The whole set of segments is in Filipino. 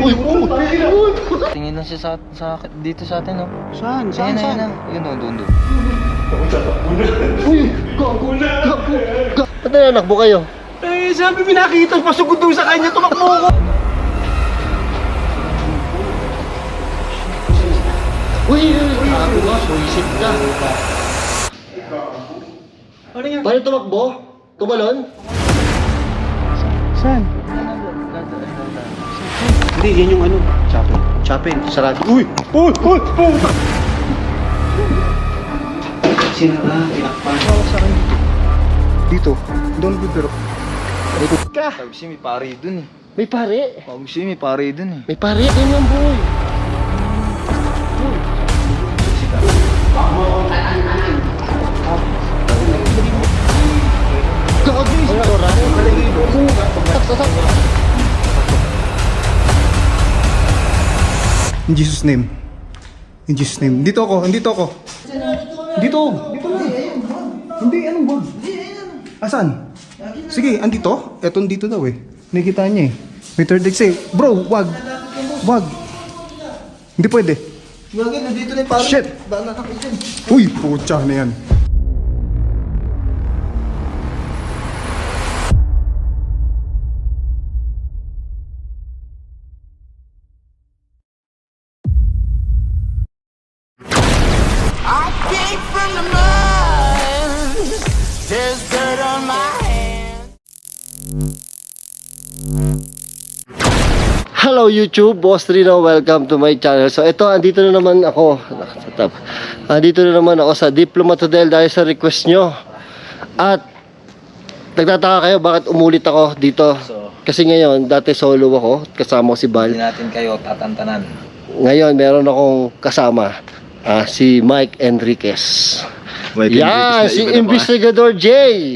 Uy, uy, Tingin lang siya dito sa atin, oh. Saan? Saan, Saan? saan? Yun, oh, doon. Uy, gago. Ba't nananakbo kayo? Eh, sabi pinakita, pasugod doon sa kanya, tumakbo ko. Uy, gago ka, suisid ka. Ano yan? Paano tumakbo? Tumalon? Saan? Hindi, yan yung ano. Chapin. Chapin, sarado. Uy! Uy! Uy! Uy! Sino na? Tinakpan. Sa akin dito. Doon pero. Ikot ka. Sabi siya, may pare dun, eh. May pare. Sabi siya, may pare dun, eh. May pare. Ganyan, boy. Gago. In Jesus name. In Jesus name. Dito ako, dito ako. Dito. Hindi, anong wag? Asan? Sige, andito? Etong dito daw eh. Nakikita niya eh. May third exit. Bro, wag. Wag. Hindi pwede. Gagawin, nandito na yung pare. Shit. Bala na kayo dyan. Uy, putya na yan. I came from the mud. There's dirt on my hands. Hello YouTube, Boss Rino, welcome to my channel. So ito, andito na naman ako. Andito na naman ako sa Diplomat Hotel dahil sa request nyo. At nagtataka kayo bakit umulit ako dito. Kasi ngayon, dati solo ako, kasama ko si Bal. Hindi natin kayo tatantanan. Ngayon, meron akong kasama, si Mike Enriquez. Yan, si Investigador J.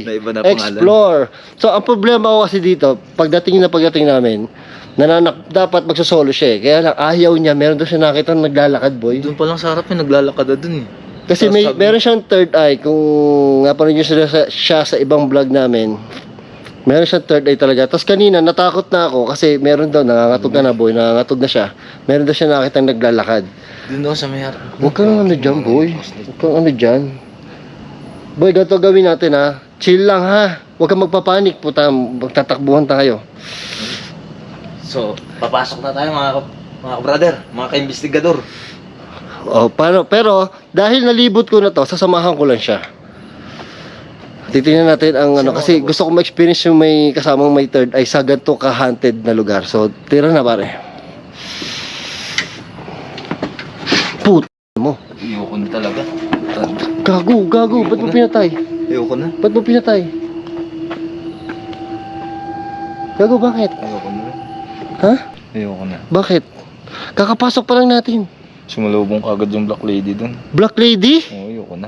Na iba na pangalan. Explore. So, ang problema ko kasi dito, pagdating namin, dapat magsosolo siya eh. Kaya lang, ayaw niya. Meron doon siya nakita naglalakad, boy. Doon pa lang sa harap, naglalakad na dun, eh. Kasi meron siyang third eye. Kung napanood niyo siya sa ibang vlog namin, meron siyang third eye talaga. Tapos kanina, natakot na ako kasi meron daw, nangangatog na boy, nangangatog na siya. Meron daw siya nakita naglalakad. Doon daw sa may harap. Huwag kang ano dyan, boy. Huwag kang ano dyan. Boy, ganito gawin natin, ha. Chill lang, ha. Huwag kang magpapanik, puta. Magtatakbuhan tayo. So, papasok na tayo, mga brother, mga ka-investigador. Oh, pero dahil nalibot ko na to, sasamahan ko lang siya. Titingnan natin ang ano, kasi gusto ko ma-experience yung may kasamang may third eye sa ganito ka-haunted na lugar. So, tira na pare. Puta mo. Ayoko na talaga. Gago, ba't mo pinatay? Ayoko na. Ba't mo pinatay? Gago, bakit? Ayoko na. Ha? Ayoko na. Bakit? Kakapasok pa lang natin. Sumalubong kagad yung black lady dun. Black Lady? Oo, ayoko na.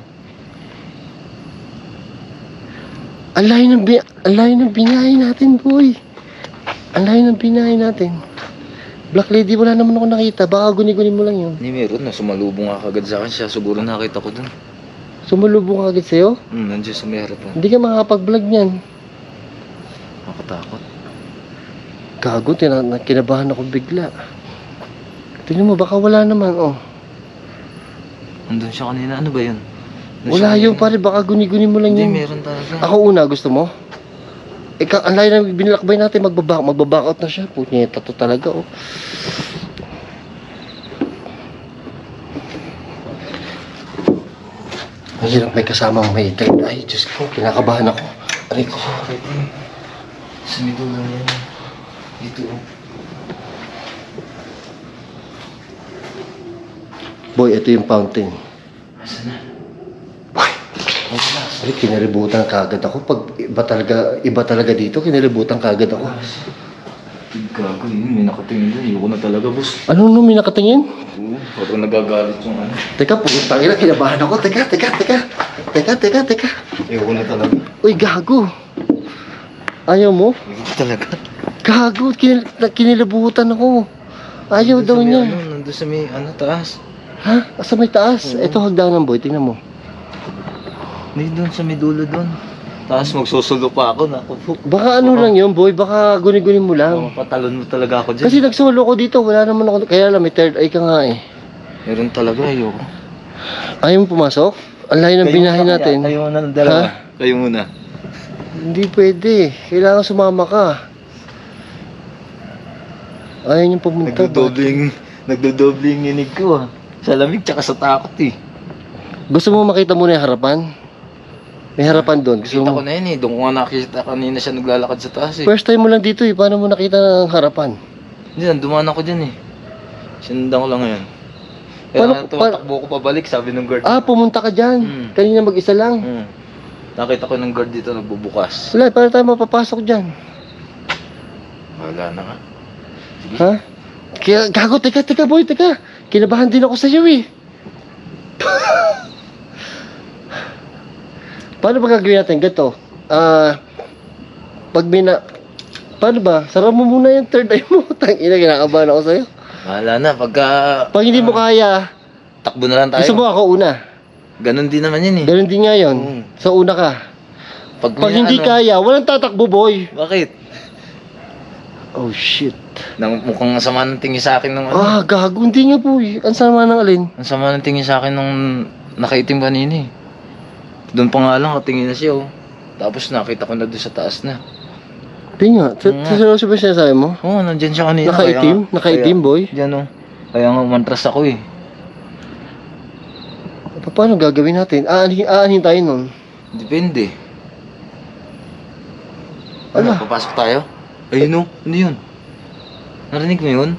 Ang layo ng binahe natin, boy. Ang layo ng binahe natin. Black Lady, wala naman ako nakita. Baka guni-guni mo lang yun. Hindi, meron na. Sumalubong ka kagad sa akin. Siya siguro nakita ko dun. Sumalubong ka agad sa'yo? Nandiyan sa may harap. Hindi ka makakapag-vlog niyan. Nakatakot. Gago, kinabahan ako bigla. Tingnan mo, baka wala naman, oh. Nandun siya kanina. Ano ba yun? Wala yun, pare. Baka guni-guni mo lang Hindi, yun. meron talaga. Ako una, gusto mo? Ang layo na binilakbay natin, magbaback out na siya. Punyeta to talaga, oh. Mahirap may kasamang may third eye. Diyos ko, kinakabahan ako. Aray ko. Sa middle lang yan. Dito, oh. Boy, ito yung fountain. Asan na? Boy, ay, kinaributan kagad ako. Pag iba talaga dito, kinaributan kagad ako. Gago yun. May nakatingin dun. Ayoko na talaga, boss. Ano nung may nakatingin? Oo. Parang nagagalit yung ano. Teka, putang ina, kinabahan ako. Teka. Ayoko na talaga. Uy, gago. Ayaw mo? Ayoko talaga. Gago, kinilabutan ako. Ayaw daw niya. Nandun sa may ano, taas. Ha? Sa may taas? Ito hagdanan, boy. Tingnan mo. Hindi doon sa may dulo doon. Tapos magsusulo pa ako. Naku po. Baka ano lang yun, boy. Baka guni-guni mo lang. Patalon mo talaga ako dyan. Kasi nagsolo ko dito. Wala naman ako. Kaya lang, may third eye ka nga eh. Meron talaga, ayoko. Ayaw mo pumasok? Ang layo ng binahe natin. Kayo muna ng dalawa. Ha? Kayo muna. Hindi pwede. Kailangan sumama ka. Ayaw niyong pumunta. Nagdodobling inig ko ah. Sa lamig tsaka sa takot eh. Gusto mo makita muna yung harapan? May harapan doon. Gusto Kita ko mo? na yun eh. Doon ko nga nakita kanina siya naglalakad sa taas eh. First time mo lang dito eh. Paano mo nakita ng harapan? Hindi, dumaan ako dyan eh. Sinundan ko lang ngayon. Kaya Paano- tumatakbo ko pabalik, sabi ng guard. Ah, pumunta ka dyan. Kanina mag-isa lang. Nakita ko ng guard dito nagbubukas. Wala, paano tayo mapapasok dyan? Wala na nga. Ha? Kaya, gago, teka boy, teka. Kinabahan din ako sa iyo eh. Paano ba gagawin natin? Ganito. Pag paano ba? Sarap mo muna yung third eye mo. Tangina, kinakabahan ako sa'yo. Wala na, pagka Pag hindi mo kaya, takbo na lang tayo. gusto mo ako una. Ganun din naman yun eh. Ganun din nga yun. So, una ka. Pag may hindi ano, kaya, walang tatakbo, boy. Bakit? Oh, shit. Mukhang sama ng tingin sa akin nung ano. Gago. Hindi nga, boy. Ang sama ng alin. Ang sama ng tingin sa akin nung nakaitim kanina eh. Doon pa nga lang, katingin na siya oh. Tapos nakita ko na doon sa taas na. Hindi nga. Seryoso ba sinasabi mo? Oo, nandyan siya kanina. Nakaitim? Nakaitim, boy? Diyan oh. Kaya nga umantras ako eh. Paano gagawin natin? Aanhin tayo nun. Depende. Ala. Papasok tayo? Ayun oh, ano yun? Narinig mo yun?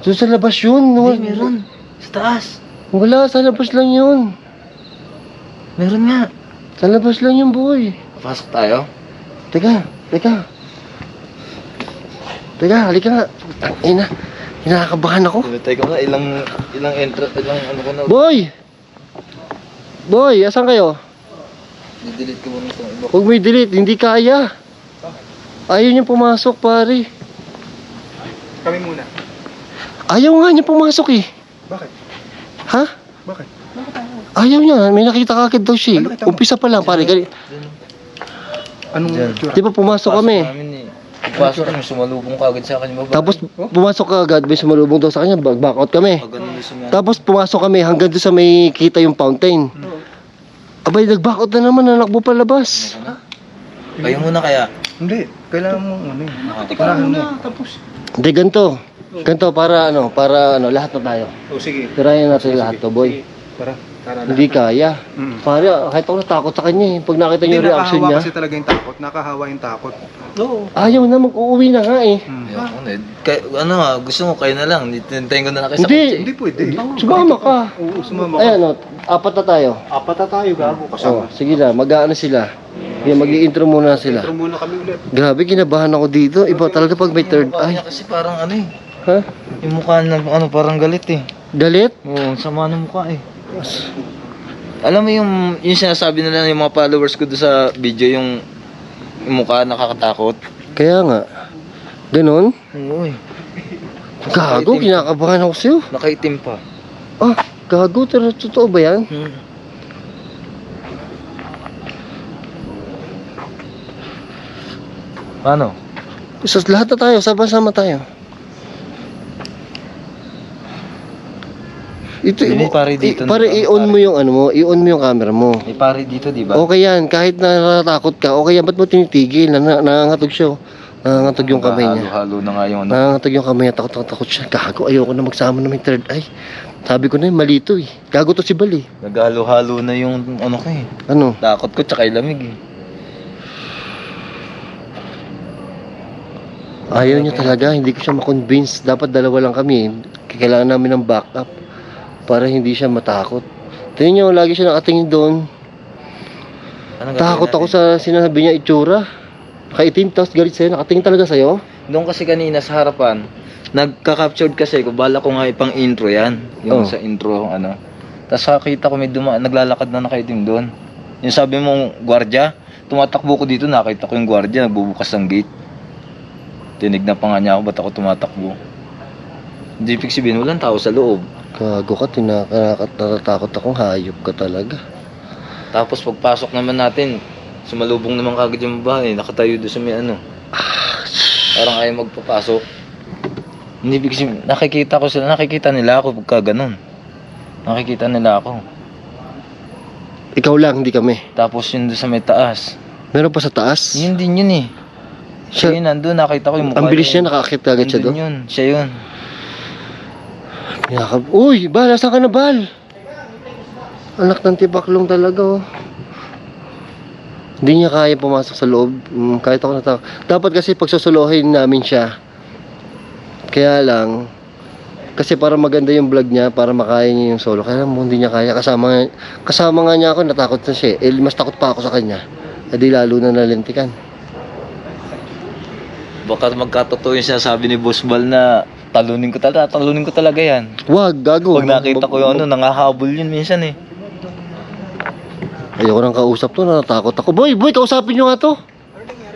Doon sa labas yun. Hindi, meron. Sa taas. Wala, sa labas lang yun. Meron nga. Sa labas lang yun, boy. Papasok tayo? Teka. Teka, halika nga. Ina, kinakabahan ako. Tinatay ko na, ilang ano ko na. Boy, asan kayo? Didelete ko muna itong iba. Huwag may delete, hindi kaya. Ayaw niya pumasok, pare. Kami muna. Ayaw nga niya pumasok eh. Bakit? Ha? Bakit? Ayaw niya, may nakita ka agad daw siya. Ano nakita mo? Umpisa pa lang, pare. Anong Diyan. itsura? Di ba pumasok kami? namin eh. Pagpasok kami, sumalubong ka agad sa akin yung babae. Tapos pumasok ka agad, may sumalubong daw sa kanya, back out kami. Pag ganun yung sumaya. Tapos pumasok kami hanggang doon sa may kita yung fountain. Abay, nag-back out na naman, nanakbo pa labas. Kayo muna kaya. Hindi. Kailangan mo ano eh. Unahan mo. Tapos. Hindi, ganito. Ganito, para lahat na tayo. O sige. Tirayan natin lahat to, boy. Tara. Hindi kaya. Pare, kahit ako natakot sa kanya eh. Pag nakita niyo yung reaction niya. Kasi talaga yung takot. Nakahawa yung takot. Oo. Ayaw na, mag-uuwi na nga eh. Ayoko na. Ano nga, gusto mo kayo na lang. Hintayin ko na lang kayo sa Hindi. kotse. Hindi pwede. Sumama ka. Oo, sumama ka. Ayan o, apat na tayo. Apat na tayo, gago. Oh, sige na, mag-aano sila. Yung mag-i-intro muna sila. Intro muna kami ulit. Grabe, kinabahan ako dito. Iba talaga pag may third Mukha eye. niya kasi parang ano eh. Ha? Yung mukha na parang galit eh. Galit? Oo, sama ng mukha eh. Alam mo yung sinasabi nila yung mga followers ko doon sa video, yung mukha nakakatakot. Kaya nga. Ganon? Oo eh. Gago, kinakabahan ako sa'yo. Nakaitim pa. Gago, totoo ba yan? Paano? So, lahat na tayo, sama-sama tayo. Ito, Hindi, pare, dito pare, na- i-on mo yung ano mo, i-on mo yung camera mo. May pare dito, di ba? Okay yan, kahit natatakot ka, okay yan, ba't mo tinitigil? Nangangatog siya, oh. Nangangatog yung kamay niya. Halo-halo na nga yung ano. Nangangatog yung kamay niya, takot siya. Gago, ayoko na magsama na may third eye. Sabi ko na yun, malito eh. Gago to si Bal eh. Naghalo-halo na yung ano ko eh. Ano? Takot ko tsaka yung lamig eh. Ayaw niya talaga, hindi ko siya makonvince. Dapat dalawa lang kami eh. Kailangan namin ng backup para hindi siya matakot. Tingnan niyo, lagi siya nakatingin doon. Anong Takot gagawin ako sa sinasabi niya itsura. Kaitim, tapos galit sa'yo. Nakatingin talaga sa'yo. Doon kasi kanina sa harapan, nagka-captured kasi ko, bala ko nga ipang intro yan. Yung Oh. sa intro, ano. Tapos nakita ko may naglalakad na nakaitim doon. Yung sabi mong gwardiya, tumatakbo ko dito, nakita ko yung gwardiya, nagbubukas ng gate. Tinignan pa nga niya ako, ba't ako tumatakbo? Hindi ibig sabihin, walang tao sa loob. Gago ka, natatakot akong hayop ka talaga. Tapos pagpasok naman natin, Sumalubong naman kagad yung bahay. Nakatayo doon sa may ano. Parang ayaw magpapasok. Hindi kasi nakikita ko sila. Nakikita nila ako pagka ganun. Nakikita nila ako. Ikaw lang, hindi kami. Tapos yun doon sa may taas. Meron pa sa taas? Yun din yun eh. Siya Siya, yun, nandun. Nakita ko yung mukha ang bilis niya, nakakita agad siya Nandun doon. yun. Siya yun. Uy, Bal, nasa ka na, Bal? Anak ng tibaklong talaga, oh. Hindi niya kaya pumasok sa loob. Kahit ako natakot. Dapat kasi pagsusuluhin namin siya. Kaya lang, kasi para maganda yung vlog niya, para makaya niya yung solo. Kaya lang, hindi niya kaya. Kasama nga niya ako, natakot na siya. Mas takot pa ako sa kanya. Di lalo na nalintikan. Baka magkatotoo yung sinasabi ni Boss Bal na talunin ko talaga yan. Wag, gago. Pag nakita ko yung ano, nangahabol yun minsan eh. Ayoko nang kausap to, natatakot ako. Boy, kausapin nyo nga to.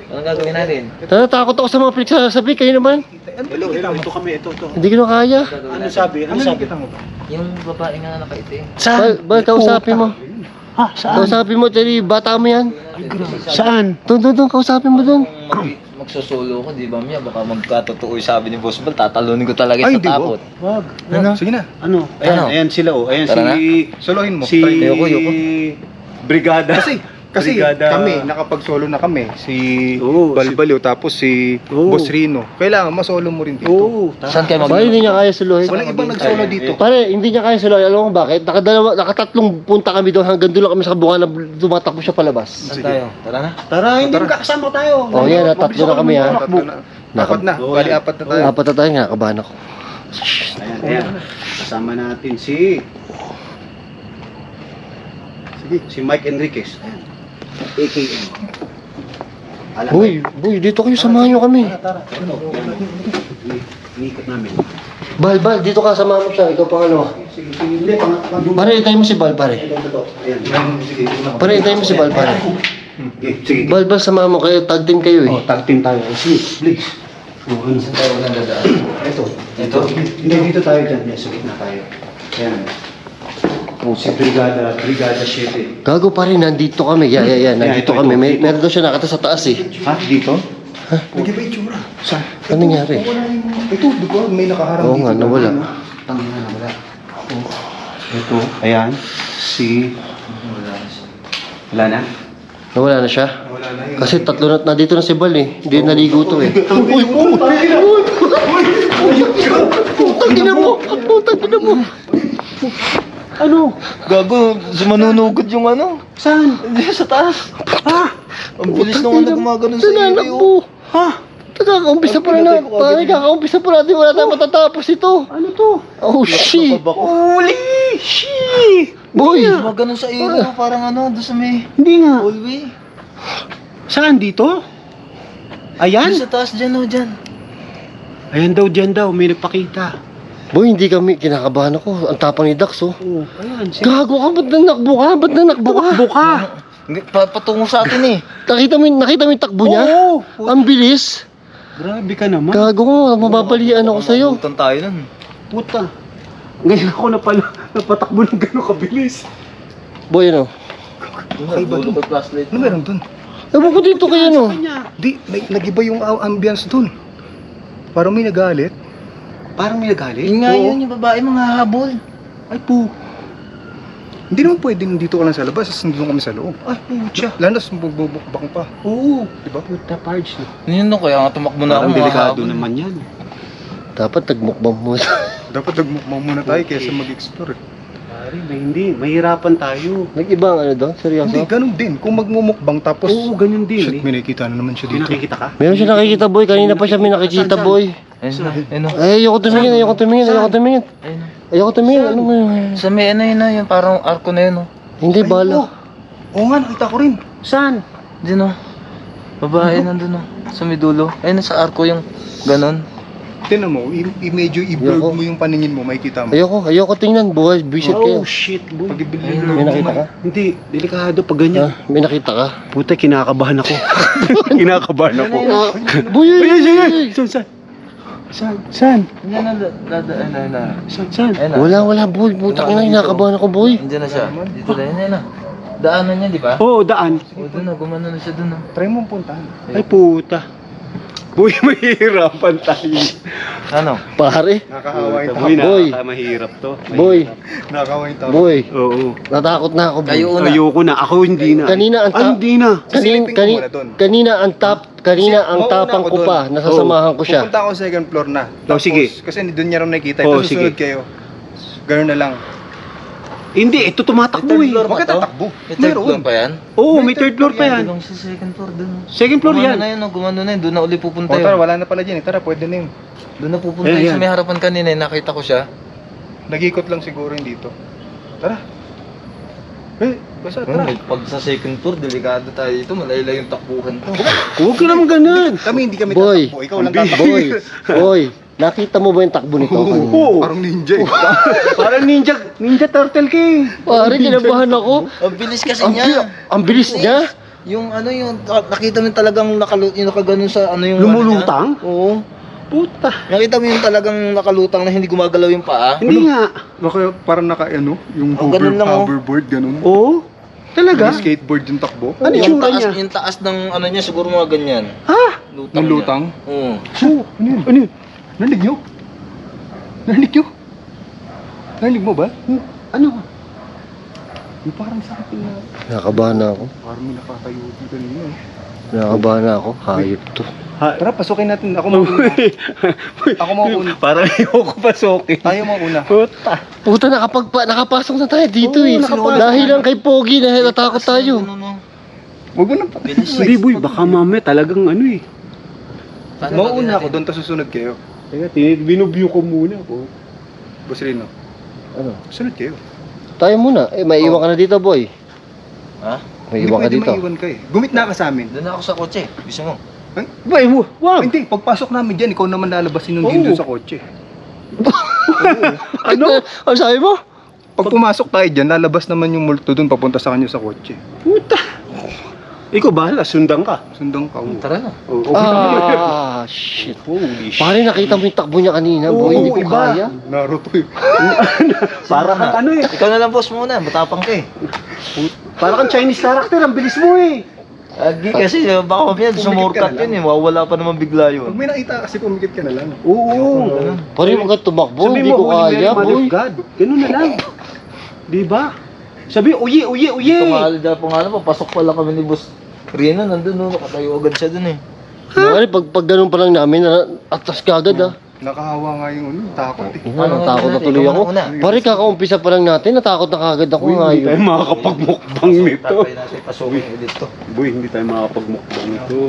Anong gagawin natin? Natatakot ako sa mga pinagsasabi. Kayo naman. Ito kami, ito. Hindi ko na kaya. Ano sabi? Ano sabi? Yung babae nga nakaitim. Bal, kausapin mo. Ha? Saan? Kausapin mo, Tari, bata mo yan. Saan? Doon, kausapin mo doon. Magsusolo ko, di ba Mia? Baka magkatotoo yung sabi ni Boss Bal, tatalunin ko talaga Ay, sa hindi, takot. Wag. Ano? Sige na. Ano? Ano? Ayan sila, oh. Ayan Tara si... Solohin mo. Si... Try. Ayoko. Brigada. Kasi Brigada. kami, nakapag-solo na kami. Si Oo, Balbaliw, tapos si Oo. Boss Rino. Kailangan masolo mo rin dito. Oo. Saan kayo Pare, hindi niya kaya suluhin. Walang ibang nag-solo dito. Pare, hindi niya kaya suluhin. Alam mo bakit? Nakatatlong punta kami doon. Hanggang doon lang kami sa bunga na tumatakbo siya palabas. Saan tayo? Tara na. Tara, hindi magkakasama tayo. Oh, yan, tatlo na kami, ha. Tatlo na. Apat na. Bali, apat na tayo. Apat na tayo, nakakabahan ako. Ayan. Kasama natin si... Si Mike Enriquez. Ayan. AKA. Alam mo, Boy, dito kayo, samahan nyo kami. tara. Inikot namin. Bal, dito ka, samahan mo siya. Ikaw pangalawa. Sige, hindi. Pare, itayin mo si Bal, pare. Ayan. Sige. Pare, itayin mo si Bal, pare. Sige. Bal, samahan mo kayo. Tag team kayo, Oh, eh. tag team tayo. Sige, please. Oh, ano? Saan tayo nagdadaan? Ito. Hindi, dito tayo dyan. Yes, sa gitna tayo. Ayan. Oh, si Brigada 7. Gago pa rin, nandito kami. Yan. Nandito ito, kami. ito. Meron daw siya nakata sa taas, eh. Ha? Dito? Hindi ba itsura? Saan? Ano nangyari? Ito, di ba? May nakaharang Oo nga, nawala. Tangina na wala. Oh. Ito. Ayan. Si... Wala na? Nawala na siya? Wala na yun. Kasi tatlo na dito na si Bal, eh. Hindi naligo to, eh. Putang ina mo! Ano? Gago, sumanunugod yung ano. Saan? Hindi, sa taas. Ha? Ang bilis nung ano gumagano sa iyo. Nanakbo! Ha? Kakaumpisa pa na. Pare, kakaumpisa pa natin. Wala tayong matatapos ito. Ano to? Oh, shit! Uli! Shit! Boy! Gumagano sa iyo, parang ano, doon sa may Hindi nga. hallway. Saan? Dito? Ayan? Doon sa taas dyan, oh, dyan. Ayan daw, may nagpakita. Boy, hindi kami. Kinakabahan ako. Ang tapang ni Dax, oh. Oh, ayan. Gago ka, ba't nanakbo ka? Buka! Patungo sa atin eh. Nakita mo yung takbo niya? Oo! Ang bilis. Grabe ka naman. Gago ka, mababalian ako sa'yo. Mabutan tayo nun. Puta. Ngayon ako napatakbo ng gano'ng kabilis. Boy, ano? Ay, ba ito? Flashlight. Ano meron dun? Ewan ko dito kayo, no? Di, nag-iba yung ambience dun. Parang may nagalit. Parang may nagalit. Yun nga Oo. yun, yung babae mga habol. Ay po. Hindi naman pwedeng dito ka lang sa labas, tapos nandun kami sa loob. Ay putya. Lalo na magbubukbang pa. Oo. Diba? Puta parts na. Yun no, kaya nga tumakbo na ako Parang mga delikado habol. naman yan. Dapat nagmukbang mo. Dapat nagmukbang muna tayo kaysa mag-explore. Pare, hindi. Mahirapan tayo. Nag-iba ang ano doon? Seryoso? Hindi, ganun din. Kung magmumukbang tapos... Oo, ganyan din. Shit, may nakikita na naman siya May dito. nakikita ka? Meron siya nakikita, boy. Kanina pa siya may nakikita, Saan? boy. Ayun na, ayun na. Ay, ayoko tumingin. Ayun na. Ayoko tumingin. Ano mo yun? Sa may ano yun na, yung parang arko na yun oh. Hindi, bala. Oo nga, nakita ko rin. Saan? Diyan oh. Babae nandun oh. Sa may dulo. Ayun sa arko yung ganon. Tinan mo, medyo i-blur Ayoko. mo yung paningin mo, makikita mo. Ayoko tingnan, buhay. Visit kayo. Oh shit, boy. Pag i-blur Ayun, mo, May nakita ka? Hindi, delikado pag ganyan. May nakita ka? Puta, kinakabahan ako. kinakabahan ako. Boy, Saan? Diyan na, ayun na. Saan? Ayun na. Wala, boy. Putak na, kinakabahan ako, boy. Diyan na siya. Dito na, ayun na. Daanan niya, di ba? Oo, daan. O, doon na, gumano na siya doon. Try mo puntahan. Ay, puta. Boy, mahihirapan tayo. Ano? Pare, Nakakawa yung Boy, Boy. mahirap to. boy, Nakakawa yung tao. boy, Oo. natakot na ako. boy. Kayo una. Ayoko na. Ako hindi na. Kanina ang Ay, hindi na. Sisilipin ko muna doon. Kanina ang tapang ko pa, nasasamahan ko siya. Pupunta ako sa second floor na. Oh, sige. Kasi doon niya rin nakikita. Oh, Ito susunod sige. kayo. Ganun na lang. Hindi, ito tumatakbo eh. Huwag ka tatakbo. May third floor pa yan? Oo, may third floor pa yan. Doon sa second floor doon. Second floor Gumano yan. na yun, gumano na yun. Doon na uli pupunta O tara, yun. wala na pala dyan. Tara, pwede na yun. Doon na pupunta Ayan, yun. Sa yan. may harapan kanina, nakita ko siya. Nag-ikot lang siguro yun dito. Tara. Basta tara. Pag sa second floor, delikado tayo dito. Malayla yung takbuhan to. Huwag ka naman ganun. Kami hindi kami Boy. tatakbo. Ikaw lang tatakbo. Boy, nakita mo ba yung takbo nito? Oo. Parang ninja eh. Parang ninja turtle ka eh. Pare, kinabahan ako. Ang bilis kasi niya. Ang bilis niya. Yung ano yung, nakita mo yung talagang yung nakaganon sa ano yung Lumulutang? ano niya? Oo. Puta. Nakita mo yung talagang nakalutang na hindi gumagalaw yung paa? Hindi nga. Baka parang naka ano, yung Oh, ganun lang, oh. hoverboard, ganun. Oo. Talaga? Yung skateboard yung takbo. Ano yung tsura niya? Yung taas ng ano niya, siguro mga ganyan. Ha? Lutang Ng niya. lutang? Oo. Ano yun? Ano yun? Narinig nyo? Narinig nyo? Narinig mo ba? Ano? Yung parang sa akin na. Nakabahan na ako. Parang may nakatayo dito kanina. Nakabahan na ako. Hayop to. Tara, pasukin natin. Ako mauna. Ako mauna. Parang ayoko pasukin. Tayo mauna. Puta. Puta, nakapasok na tayo dito Oo, eh. nakapasok. Dahil lang kay Pogi dahil natakot tayo. Huwag mo nang Bilis. Hindi boy, baka mamaya talagang ano eh. Mauna ako doon, tapos susunod kayo. Teka, binubyo ko muna po. Boss Rino, Ano? susunod kayo. Tayo muna. may iwan ka na dito, boy. Ha? May iwan ka Hindi dito. maiwan ka eh. Gumit na ka sa amin. Doon ako sa kotse. Gusto mo? Boy, wag. Hindi, pagpasok namin dyan, ikaw naman lalabasin nung din doon sa kotse. Ano? Ano sabi mo? Pag pumasok tayo dyan, lalabas naman yung multo doon papunta sa kanyo sa kotse. Puta. Ikaw bahala, sundan ka. Sundang ka. Tara na. Oo, Shit. Holy shit. Pare, nakita mo yung takbo niya kanina, boy. Hindi ko iba. kaya. Naruto eh. Para kang ano eh. Ikaw na lang boss muna. Matapang ka eh. Para kang Chinese character, ang bilis mo eh. Agi kasi baka mamaya sumurkat ka na yun eh. Mawawala pa naman bigla Pag yun. may nakita kasi pumikit ka na lang. Oo. Pare, huwag ka tumakbo. Sabi Hindi mo, ko Holy kaya, Mary, Mother boy. of God. Ganun na lang. Di ba? Sabi, uye. Tumahalid na pangalan pa. Pasok pala kami ni boss Rino. Nandun no. Nakatayo agad siya dun eh. Pare, pag ganun pa lang namin, atas ka agad ah. Nakahawa nga yung ano, takot eh. Ano Natakot na natin? tuloy Ikaw ako. muna. Pare, kakaumpisa pa lang natin, natakot na kagad ako Hindi ngayon. tayo makakapagmukbang nito. Tatay natin pasukin ulit to. Boy, hindi tayo makakapagmukbang nito.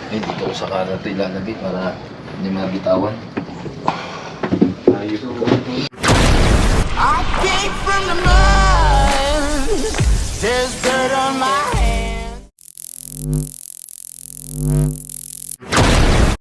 Eh, dito ko sa kanan ito ilalagay para hindi mabitawan. Ayos ko. I came from the mud. There's dirt on my